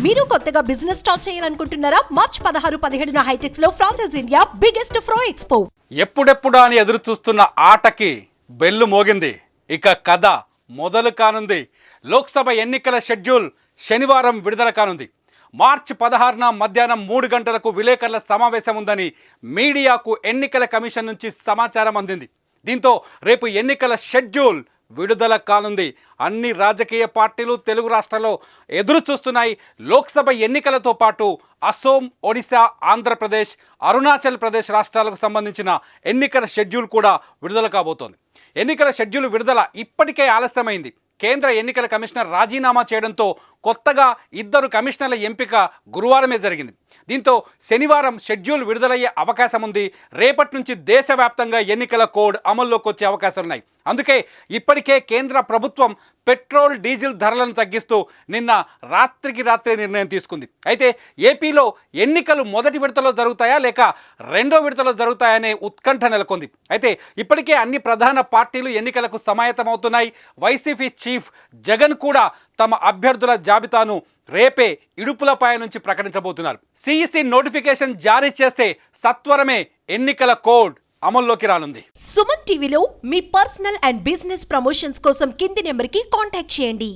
మీరు కొత్తగా business start చేయాలనుకుంటున్నారా? మార్చ్ 16-17 హైటెక్స్ లో ఫ్రాన్సెస్ ఇండియా బిగ్గెస్ట్ ఫ్రో ఎక్స్పో. ఎప్పుడెప్పుడా అని ఎదురు చూస్తున్న ఆటకి బెల్లు మోగింది. ఇక కథ మొదలు కానుంది. లోక్సభ ఎన్నికల షెడ్యూల్ శనివారం విడుదల కానుంది. మార్చి 16న మధ్యాహ్నం 3 గంటలకు విలేకరుల సమావేశం ఉందని మీడియాకు ఎన్నికల కమిషన్ నుంచి సమాచారం అందింది. దీంతో రేపు ఎన్నికల షెడ్యూల్ విడుదల కానుంది. అన్ని రాజకీయ పార్టీలు తెలుగు రాష్ట్రాల్లో ఎదురు చూస్తున్నాయి. లోక్సభ ఎన్నికలతో పాటు అసోం, ఒడిశా, ఆంధ్రప్రదేశ్, అరుణాచల్ ప్రదేశ్ రాష్ట్రాలకు సంబంధించిన ఎన్నికల షెడ్యూల్ కూడా విడుదల కాబోతోంది. ఎన్నికల షెడ్యూల్ విడుదల ఇప్పటికే ఆలస్యమైంది. కేంద్ర ఎన్నికల కమిషనర్ రాజీనామా చేయడంతో కొత్తగా 2 కమిషనర్ల ఎంపిక గురువారమే జరిగింది. దీంతో శనివారం షెడ్యూల్ విడుదలయ్యే అవకాశం ఉంది. రేపటి నుంచి దేశవ్యాప్తంగా ఎన్నికల కోడ్ అమల్లోకి వచ్చే అవకాశాలు ఉన్నాయి. అందుకే ఇప్పటికే కేంద్ర ప్రభుత్వం పెట్రోల్, డీజిల్ ధరలను తగ్గిస్తూ నిన్న రాత్రికి రాత్రే నిర్ణయం తీసుకుంది. అయితే ఏపీలో ఎన్నికలు మొదటి విడతలో జరుగుతాయా లేక రెండో విడతలో జరుగుతాయనే ఉత్కంఠ నెలకొంది. అయితే ఇప్పటికే అన్ని ప్రధాన పార్టీలు ఎన్నికలకు సమాయత్తమవుతున్నాయి. వైసీపీ చీఫ్ జగన్ కూడా తమ అభ్యర్థుల జాబితాను రేపే ఇడుపులపై నుంచి ప్రకటించబోతున్నారు. సిఈసి నోటిఫికేషన్ జారీ చేస్తే సత్వరమే ఎన్నికల కోడ్ అమల్లోకి రానుంది. సుమన్ టీవీలో మీ పర్సనల్ అండ్ బిజినెస్ ప్రమోషన్స్ కోసం కింది నెంబర్కి కాంటాక్ట్ చేయండి.